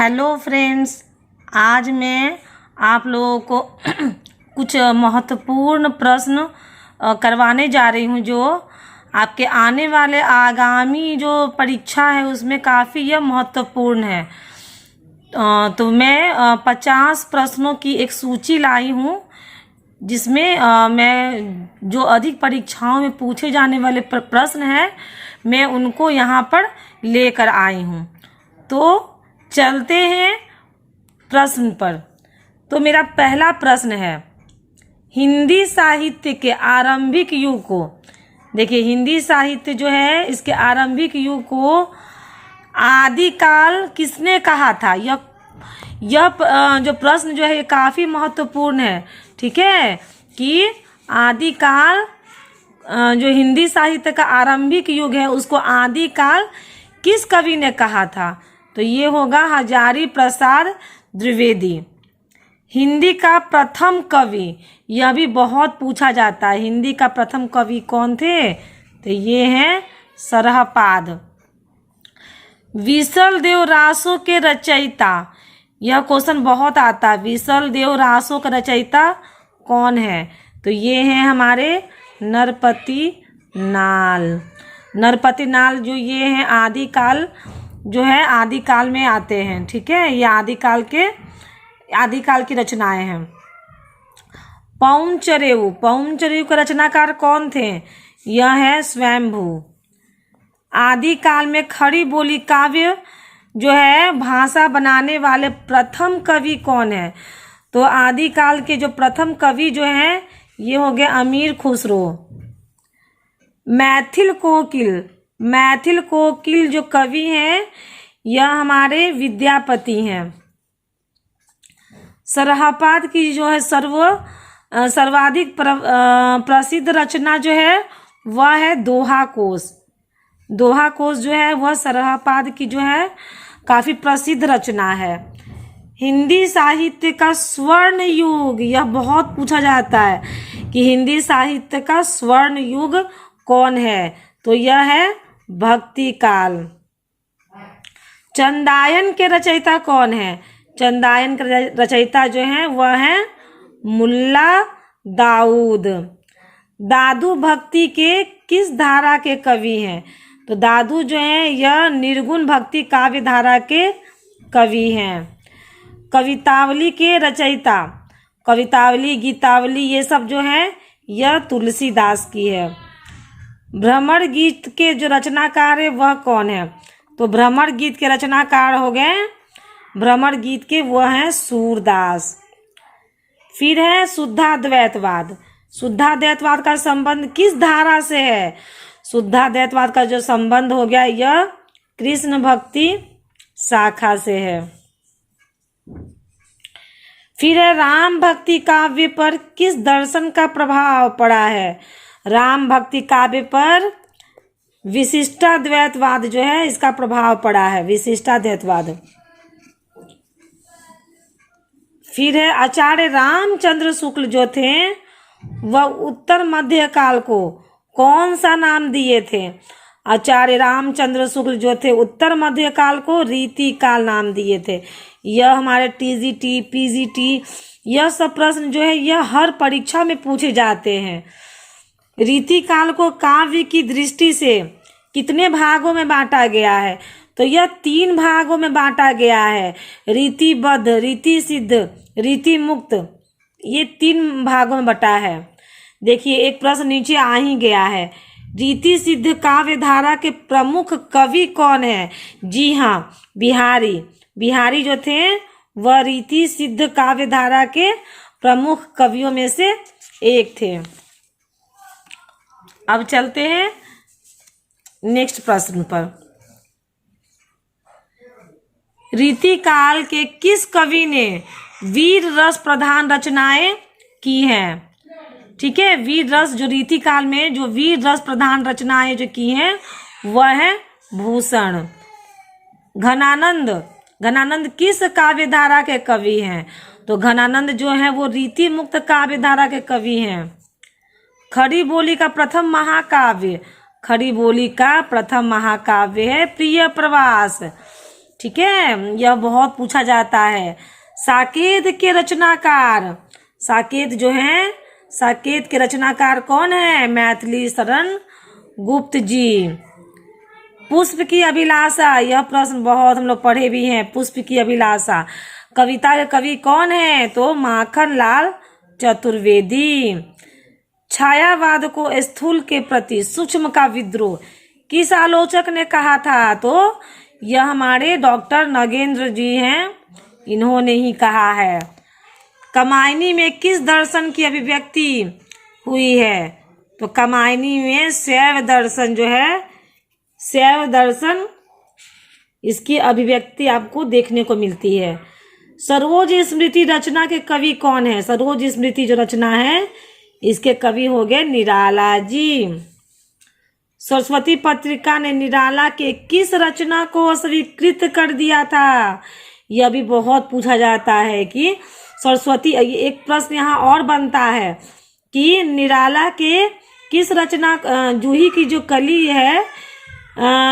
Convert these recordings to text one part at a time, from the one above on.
Hello friends, आज मैं आप लोगों को कुछ महत्वपूर्ण प्रश्न करवाने जा रही हूँ जो आपके आने वाले आगामी जो परीक्षा है उसमें काफ़ी यह महत्वपूर्ण है। तो मैं 50 प्रश्नों की एक सूची लाई हूँ जिसमें मैं जो अधिक परीक्षाओं में पूछे जाने वाले प्रश्न हैं मैं उनको यहाँ पर लेकर आई हूँ। तो चलते हैं प्रश्न पर। तो मेरा पहला प्रश्न है, हिंदी साहित्य के आरंभिक युग को, देखिए हिंदी साहित्य जो है इसके आरंभिक युग को आदिकाल किसने कहा था। यह जो प्रश्न जो है ये काफ़ी महत्वपूर्ण है। ठीक है कि आदिकाल जो हिंदी साहित्य का आरंभिक युग है उसको आदिकाल किस कवि ने कहा था। तो ये होगा हजारी प्रसाद द्विवेदी। हिंदी का प्रथम कवि, यह भी बहुत पूछा जाता है, हिंदी का प्रथम कवि कौन थे। तो ये हैं सरहपाद। विसल देव रासो के रचयिता, यह क्वेश्चन बहुत आता है, विसल देव रासो का रचयिता कौन है। तो ये हैं हमारे नरपति नाल। नरपति नाल जो ये हैं आदिकाल जो है आदिकाल में आते हैं। ठीक है, ये आदिकाल की रचनाएं हैं। पौंचरेऊ का रचनाकार कौन थे। यह है स्वयंभू। आदिकाल में खड़ी बोली काव्य जो है भाषा बनाने वाले प्रथम कवि कौन है। तो आदिकाल के जो प्रथम कवि जो हैं ये हो गए अमीर खुसरो। मैथिल कोकिल जो कवि हैं यह हमारे विद्यापति हैं। सरहपाद की जो है सर्वाधिक प्रसिद्ध रचना जो है वह है दोहा कोश। दोहा कोश जो है वह सरहपाद की जो है काफ़ी प्रसिद्ध रचना है। हिंदी साहित्य का स्वर्ण युग, यह बहुत पूछा जाता है कि हिंदी साहित्य का स्वर्ण युग कौन है। तो यह है भक्ति काल। चंदायन के रचयिता कौन है। चंदायन के रचयिता जो हैं वह है मुल्ला दाऊद। दादू भक्ति के किस धारा के कवि हैं। तो दादू जो हैं यह निर्गुण भक्ति काव्य धारा के कवि हैं। कवितावली के रचयिता, कवितावली गीतावली ये सब जो है यह तुलसीदास की है। भ्रमर गीत के जो रचनाकार है वह कौन है। तो भ्रमर गीत के रचनाकार हो गए, भ्रमर गीत के वह हैं सूरदास। फिर है शुद्धाद्वैतवाद। शुद्धाद्वैतवाद का संबंध किस धारा से है। शुद्धाद्वैतवाद का जो संबंध हो गया यह कृष्ण भक्ति शाखा से है। फिर है राम भक्ति काव्य पर किस दर्शन का प्रभाव पड़ा है। राम भक्ति काव्य पर विशिष्टाद्वैतवाद जो है इसका प्रभाव पड़ा है, विशिष्टाद्वैतवाद। फिर है आचार्य रामचंद्र शुक्ल जो थे वह उत्तर मध्य काल को कौन सा नाम दिए थे। आचार्य रामचंद्र शुक्ल जो थे उत्तर मध्य काल को रीति काल नाम दिए थे। यह हमारे टीजीटी पीजीटी यह सब प्रश्न जो है यह हर परीक्षा में पूछे जाते हैं। रीति काल को काव्य की दृष्टि से कितने भागों में बांटा गया है। तो यह 3 भागों में बांटा गया है, रीतिबद्ध, रीति सिद्ध, रीति मुक्त, ये 3 भागों में बटा है। देखिए एक प्रश्न नीचे आ ही गया है, रीति सिद्ध काव्य धारा के प्रमुख कवि कौन है। जी हाँ, बिहारी जो थे वह रीति सिद्ध काव्य धारा के प्रमुख कवियों में से एक थे। अब चलते हैं नेक्स्ट प्रश्न पर। रीति काल के किस कवि ने वीर रस प्रधान रचनाएं की हैं। ठीक है, वीर रस जो रीति काल में जो वीर रस प्रधान रचनाएं जो की हैं वह है भूषण। घनानंद किस काव्य धारा के कवि हैं। तो घनानंद जो है वो रीति मुक्त काव्य धारा के कवि हैं। खड़ी बोली का प्रथम महाकाव्य है प्रिय प्रवास। ठीक है, यह बहुत पूछा जाता है। साकेत के रचनाकार, साकेत जो है, साकेत के रचनाकार कौन है? मैथिली शरण गुप्त जी। पुष्प की अभिलाषा, यह प्रश्न बहुत हम लोग पढ़े भी हैं। पुष्प की अभिलाषा कविता के कवि कौन है? तो माखन लाल चतुर्वेदी। छायावाद को स्थूल के प्रति सूक्ष्म का विद्रोह किस आलोचक ने कहा था? तो यह हमारे डॉक्टर नगेंद्र जी हैं, इन्होंने ही कहा है। कामायनी में किस दर्शन की अभिव्यक्ति हुई है? तो कामायनी में शैव दर्शन जो है, शैव दर्शन, इसकी अभिव्यक्ति आपको देखने को मिलती है। सरोज स्मृति रचना के कवि कौन है? सरोज स्मृति जो रचना है, इसके कवि हो गए निराला जी। सरस्वती पत्रिका ने निराला के किस रचना को अस्वीकृत कर दिया था? यह भी बहुत पूछा जाता है कि सरस्वती, एक प्रश्न यहाँ और बनता है कि निराला के किस रचना, जूही की जो कली है,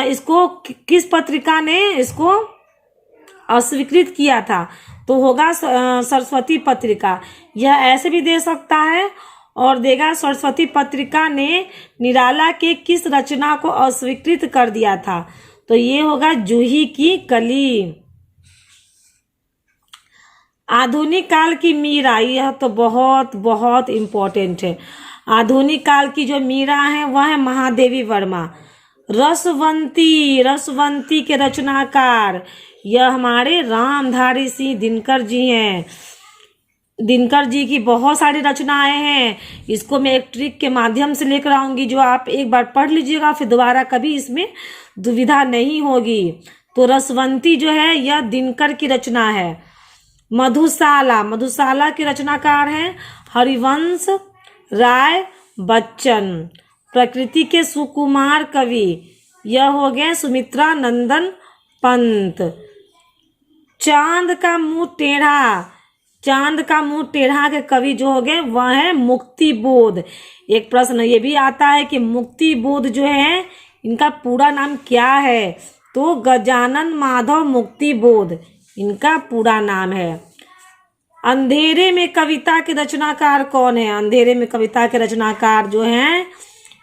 इसको किस पत्रिका ने इसको अस्वीकृत किया था? तो होगा सरस्वती पत्रिका। यह ऐसे भी दे सकता है और देगा सरस्वती पत्रिका ने निराला के किस रचना को अस्वीकृत कर दिया था? तो ये होगा जूही की कली। आधुनिक काल की मीरा, यह तो बहुत बहुत इम्पोर्टेंट है। आधुनिक काल की जो मीरा है वह है महादेवी वर्मा। रसवंती, रसवंती के रचनाकार यह हमारे रामधारी सिंह दिनकर जी हैं। दिनकर जी की बहुत सारी रचनाएं हैं। इसको मैं एक ट्रिक के माध्यम से लेकर आऊंगी, जो आप एक बार पढ़ लीजिएगा, फिर दोबारा कभी इसमें दुविधा नहीं होगी। तो रसवंती जो है यह दिनकर की रचना है। मधुशाला, मधुशाला के रचनाकार हैं हरिवंश राय बच्चन। प्रकृति के सुकुमार कवि यह हो गए सुमित्रा नंदन पंत। चांद का मुंह टेढ़ा, चांद का मुंह टेढ़ा के कवि जो हो गए वह है मुक्ति बोध। एक प्रश्न ये भी आता है कि मुक्ति बोध जो है इनका पूरा नाम क्या है? तो गजानन माधव मुक्ति बोध इनका पूरा नाम है। अंधेरे में कविता के रचनाकार कौन है? अंधेरे में कविता के रचनाकार जो हैं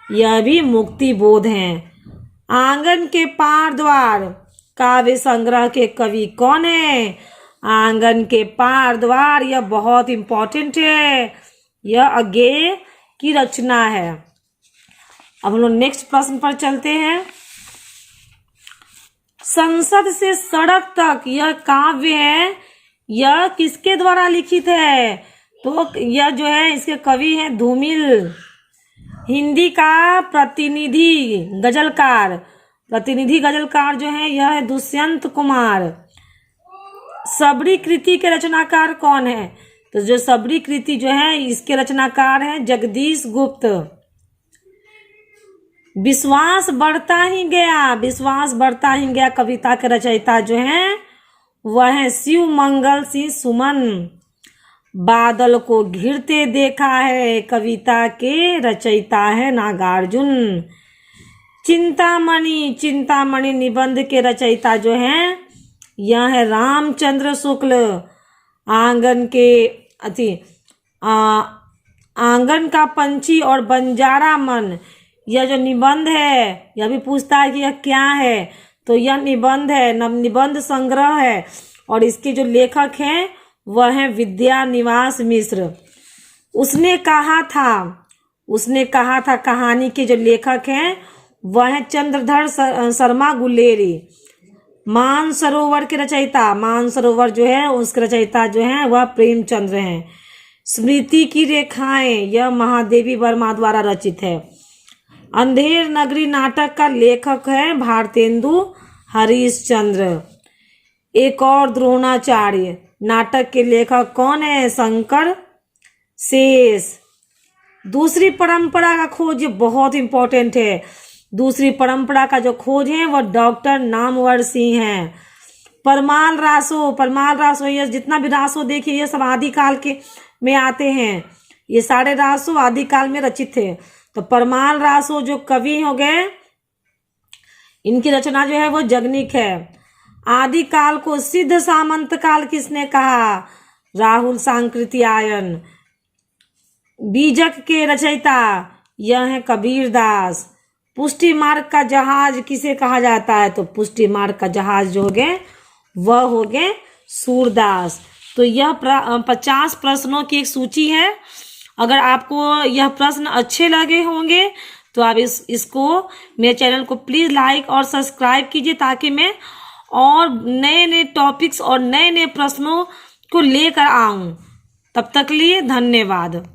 यह भी मुक्ति बोध हैं। आंगन के पार द्वार काव्य संग्रह के कवि कौन है? आंगन के पार द्वार, यह बहुत इंपॉर्टेंट है, यह अज्ञेय की रचना है। अब हम लोग नेक्स्ट प्रश्न पर चलते हैं। संसद से सड़क तक यह काव्य है, यह किसके द्वारा लिखित है? तो यह जो है इसके कवि हैं धूमिल। हिंदी का प्रतिनिधि गजलकार, प्रतिनिधि गजलकार जो है यह है दुष्यंत कुमार। सबरी कृति के रचनाकार कौन है? तो जो सबरी कृति जो है इसके रचनाकार हैं जगदीश गुप्त। विश्वास बढ़ता ही गया, विश्वास बढ़ता ही गया कविता के रचयिता जो हैं वह है शिव मंगल सिंह सुमन। बादल को घिरते देखा है कविता के रचयिता है नागार्जुन। चिंतामणि, चिंतामणि निबंध के रचयिता जो हैं यह है रामचंद्र शुक्ल। आंगन के आंगन का पंछी और बंजारा मन, यह जो निबंध है यह भी पूछता है कि यह क्या है? तो यह निबंध है, निबंध संग्रह है और इसके जो लेखक हैं वह है विद्या निवास मिश्र। उसने कहा था कहानी के जो लेखक हैं वह है चंद्रधर शर्मा गुलेरी। मानसरोवर के रचयिता, मानसरोवर जो है उसके रचयिता जो है वह प्रेमचंद्र हैं। स्मृति की रेखाएं, यह महादेवी वर्मा द्वारा रचित है। अंधेर नगरी नाटक का लेखक है भारतेंदु हरिश्चंद्र। एक और द्रोणाचार्य नाटक के लेखक कौन है? शंकर शेष। दूसरी परंपरा का खोज बहुत इंपॉर्टेंट है। दूसरी परंपरा का जो खोज है वह डॉक्टर नामवर सिंह हैं। परमाल रासो, ये जितना भी रासो देखिए ये सब आदिकाल के में आते हैं। ये सारे रासो आदिकाल में रचित थे। तो परमाल रासो जो कवि हो गए इनकी रचना जो है वो जगनिक है। आदिकाल को सिद्ध सामंत काल किसने कहा? राहुल सांकृत्यायन। बीजक के रचयिता यह है कबीर दास। पुष्टि मार्ग का जहाज किसे कहा जाता है? तो पुष्टि मार्ग का जहाज जो हो गए वह हो गए सूरदास। तो यह 50 प्रश्नों की एक सूची है। अगर आपको यह प्रश्न अच्छे लगे होंगे तो आप इसको मेरे चैनल को प्लीज लाइक और सब्सक्राइब कीजिए, ताकि मैं और नए नए टॉपिक्स और नए नए प्रश्नों को लेकर आऊं। तब तक लिए धन्यवाद।